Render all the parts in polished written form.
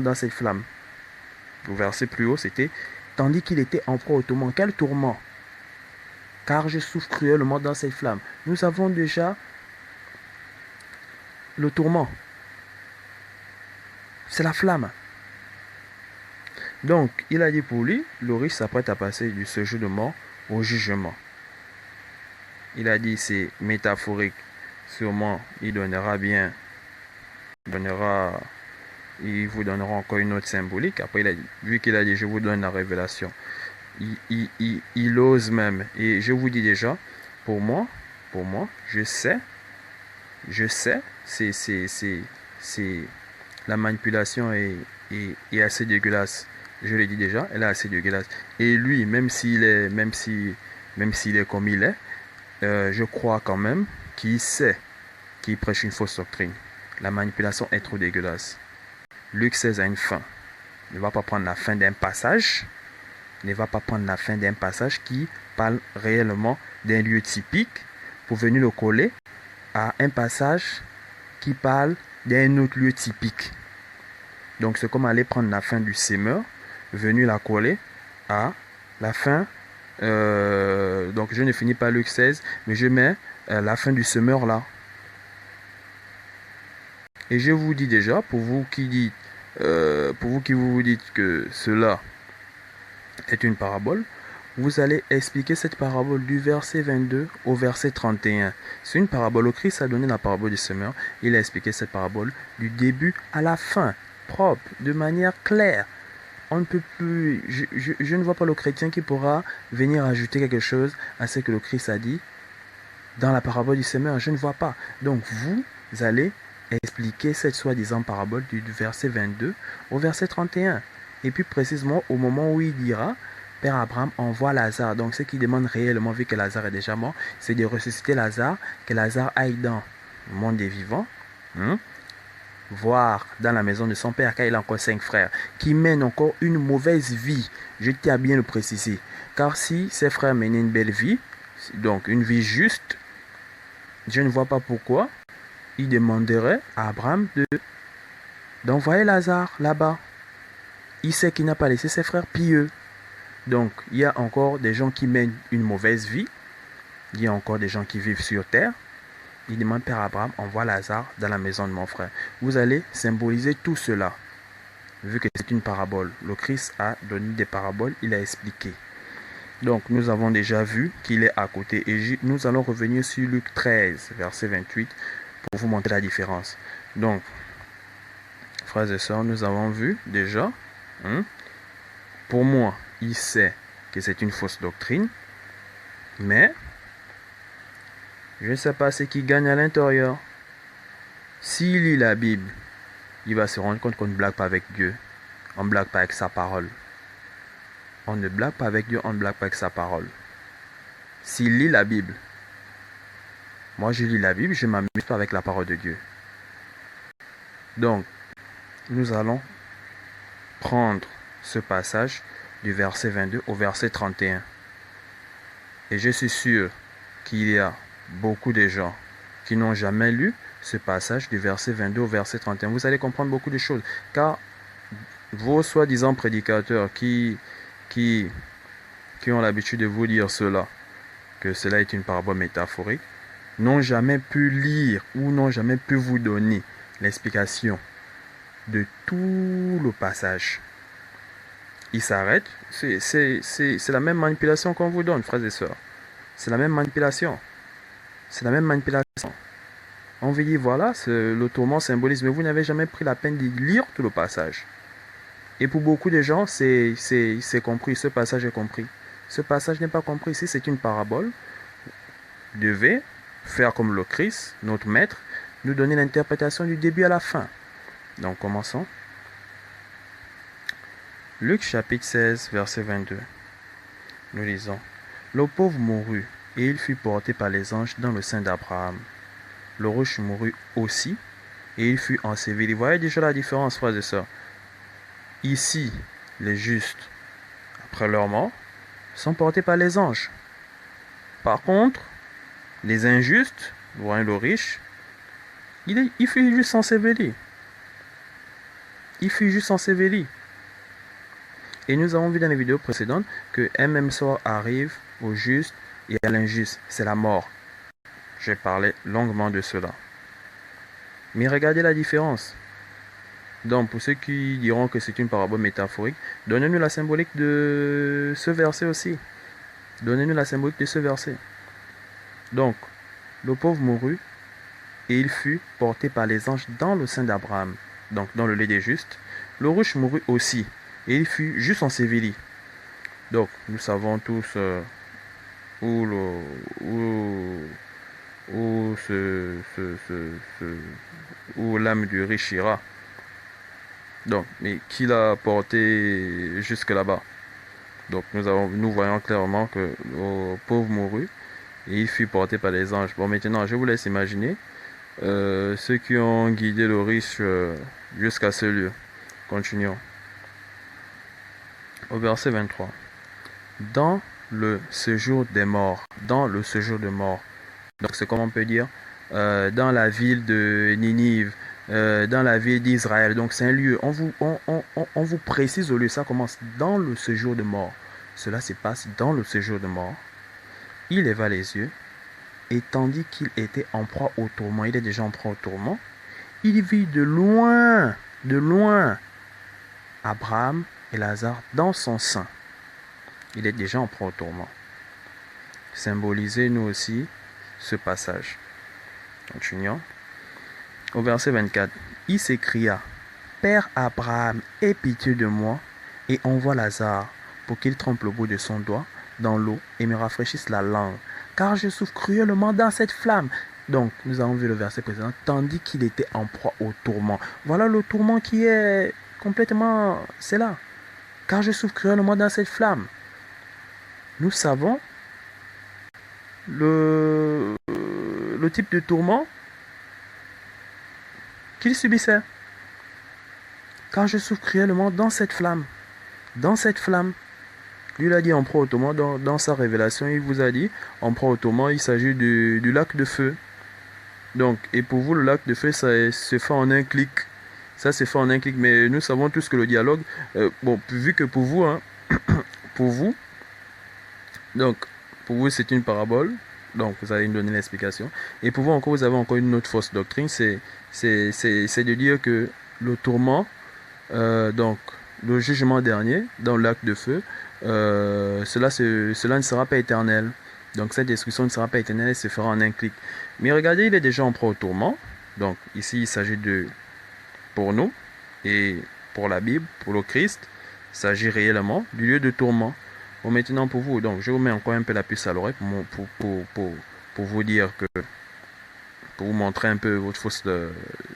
dans cette flamme. Le verset plus haut, c'était « Tandis qu'il était en proie au tourment ». Quel tourment? Car je souffre cruellement dans cette flamme. Nous avons déjà le tourment. C'est la flamme. Donc, il a dit pour lui, le riche s'apprête à passer du séjour de mort au jugement. Il a dit c'est métaphorique. Sûrement, il vous donnera encore une autre symbolique. Après, vu qu'il a dit, je vous donne la révélation. Il ose même. Et je vous dis déjà, pour moi, je sais, la manipulation est assez dégueulasse. Je l'ai dit déjà, elle est assez dégueulasse. Et lui, même s'il est comme il est, je crois quand même qu'il sait qu'il prêche une fausse doctrine. La manipulation est trop dégueulasse. Luc 16 a une fin. Ne va pas prendre la fin d'un passage. Ne va pas prendre la fin d'un passage qui parle réellement d'un lieu typique pour venir le coller à un passage qui parle d'un autre lieu typique. Donc c'est comme aller prendre la fin du semeur, venir la coller à la fin. Donc je ne finis pas Luc 16, mais je mets la fin du semeur là. Et je vous dis déjà, pour vous qui vous dites que cela est une parabole, vous allez expliquer cette parabole du verset 22 au verset 31. C'est une parabole. Au Christ a donné la parabole du semeur. Il a expliqué cette parabole du début à la fin, propre, de manière claire. On ne peut plus. Je ne vois pas le chrétien qui pourra venir ajouter quelque chose à ce que le Christ a dit dans la parabole du semeur. Je ne vois pas. Donc vous allez expliquer cette soi-disant parabole du verset 22 au verset 31. Et puis précisément au moment où il dira Père Abraham envoie Lazare. Donc ce qu'il demande réellement, vu que Lazare est déjà mort, c'est de ressusciter Lazare, que Lazare aille dans le monde des vivants, voir dans la maison de son père, car il a encore 5 frères, qui mènent encore une mauvaise vie. Je tiens à bien le préciser. Car si ses frères menaient une belle vie, donc une vie juste, je ne vois pas pourquoi il demanderait à Abraham d'envoyer Lazare là-bas. Il sait qu'il n'a pas laissé ses frères pieux. Donc, il y a encore des gens qui mènent une mauvaise vie. Il y a encore des gens qui vivent sur terre. Il demande Père Abraham, envoie Lazare dans la maison de mon frère. Vous allez symboliser tout cela. Vu que c'est une parabole. Le Christ a donné des paraboles, il a expliqué. Donc, nous avons déjà vu qu'il est à côté. Et nous allons revenir sur Luc 13, verset 28, pour vous montrer la différence. Donc, frères et sœurs, nous avons vu déjà. Pour moi, il sait que c'est une fausse doctrine, mais je ne sais pas ce qu'il gagne à l'intérieur. S'il lit la Bible, il va se rendre compte qu'on ne blague pas avec Dieu. On ne blague pas avec sa parole. On ne blague pas avec Dieu, on ne blague pas avec sa parole. S'il lit la Bible, moi je lis la Bible, je ne m'amuse pas avec la parole de Dieu. Donc, nous allons prendre ce passage du verset 22 au verset 31. Et je suis sûr qu'il y a beaucoup de gens qui n'ont jamais lu ce passage du verset 22 au verset 31. Vous allez comprendre beaucoup de choses. Car vos soi-disant prédicateurs qui ont l'habitude de vous dire cela, que cela est une parabole métaphorique, n'ont jamais pu lire ou n'ont jamais pu vous donner l'explication de tout le passage. Ils s'arrêtent. C'est la même manipulation qu'on vous donne, frères et sœurs. C'est la même manipulation. C'est la même manipulation. On veut dire, voilà, le tourment symbolise, mais vous n'avez jamais pris la peine de lire tout le passage. Et pour beaucoup de gens, c'est compris, ce passage est compris. Ce passage n'est pas compris. Si c'est une parabole, vous devez faire comme le Christ, notre maître, nous donner l'interprétation du début à la fin. Donc, commençons. Luc chapitre 16, verset 22. Nous lisons. Le pauvre mourut, et il fut porté par les anges dans le sein d'Abraham. Le riche mourut aussi, et il fut enseveli. Vous voyez déjà la différence, frères et sœurs. Ici, les justes, après leur mort, sont portés par les anges. Par contre, les injustes, vous voyez le riche, il fut juste enseveli. il fut juste enseveli. Et nous avons vu dans les vidéos précédentes que un même sort arrive au juste et à l'injuste. C'est la mort. J'ai parlé longuement de cela. Mais regardez la différence. Donc, pour ceux qui diront que c'est une parabole métaphorique, donnez-nous la symbolique de ce verset aussi. Donnez-nous la symbolique de ce verset. Donc, le pauvre mourut et il fut porté par les anges dans le sein d'Abraham, donc dans le lait des justes. Le riche mourut aussi et il fut juste enseveli. Donc, nous savons tous où, où l'âme du riche ira. Donc, mais qui l'a porté jusque là-bas? Donc, nous voyons clairement que le pauvre mourut et il fut porté par les anges. Bon, maintenant, je vous laisse imaginer ceux qui ont guidé le riche jusqu'à ce lieu. Continuons. Au verset 23. Dans le séjour des morts. Dans le séjour des morts. Donc, c'est comme on peut dire dans la ville de Ninive, dans la ville d'Israël. Donc, c'est un lieu. On vous précise le lieu. Ça commence dans le séjour de mort. Cela se passe dans le séjour de mort. Il leva les yeux. Et tandis qu'il était en proie au tourment, il est déjà en proie au tourment, il vit de loin, Abraham et Lazare dans son sein. Il est déjà en proie au tourment. Symbolisez-nous aussi ce passage. Continuons. Au verset 24, il s'écria, Père Abraham, aie pitié de moi et envoie Lazare pour qu'il trempe le bout de son doigt dans l'eau et me rafraîchisse la langue, car je souffre cruellement dans cette flamme. Donc, nous avons vu le verset précédent, tandis qu'il était en proie au tourment. Voilà le tourment qui est complètement, c'est là. Car je souffre cruellement dans cette flamme. Nous savons le type de tourment qu'il subissait. Car je souffre cruellement dans cette flamme. Dans cette flamme. Lui l'a dit en proie au tourment, dans sa révélation, il vous a dit, en proie au tourment, il s'agit du lac de feu. Donc, et pour vous, le lac de feu, ça se fait en un clic. Ça se fait en un clic, mais nous savons tous que le dialogue, bon, vu que pour vous, hein, pour vous, donc, pour vous, c'est une parabole, donc vous allez nous donner l'explication. Et pour vous, encore, vous avez encore une autre fausse doctrine, c'est de dire que le tourment, donc, le jugement dernier, dans le lac de feu, cela ne sera pas éternel. Donc cette destruction ne sera pas éternelle, elle se fera en un clic. Mais regardez, il est déjà en proie au tourment. Donc ici, il s'agit de, pour nous, et pour la Bible, pour le Christ, il s'agit réellement du lieu de tourment. Bon, maintenant pour vous, donc je vous mets encore un peu la puce à l'oreille pour vous dire que, pour vous montrer un peu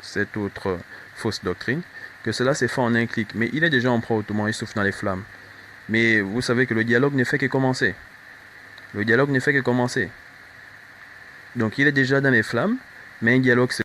cette autre fausse doctrine, que cela s'est fait en un clic. Mais il est déjà en proie au tourment, il souffle dans les flammes. Mais vous savez que le dialogue ne fait que commencer. Le dialogue ne fait que commencer. Donc il est déjà dans les flammes, mais un dialogue se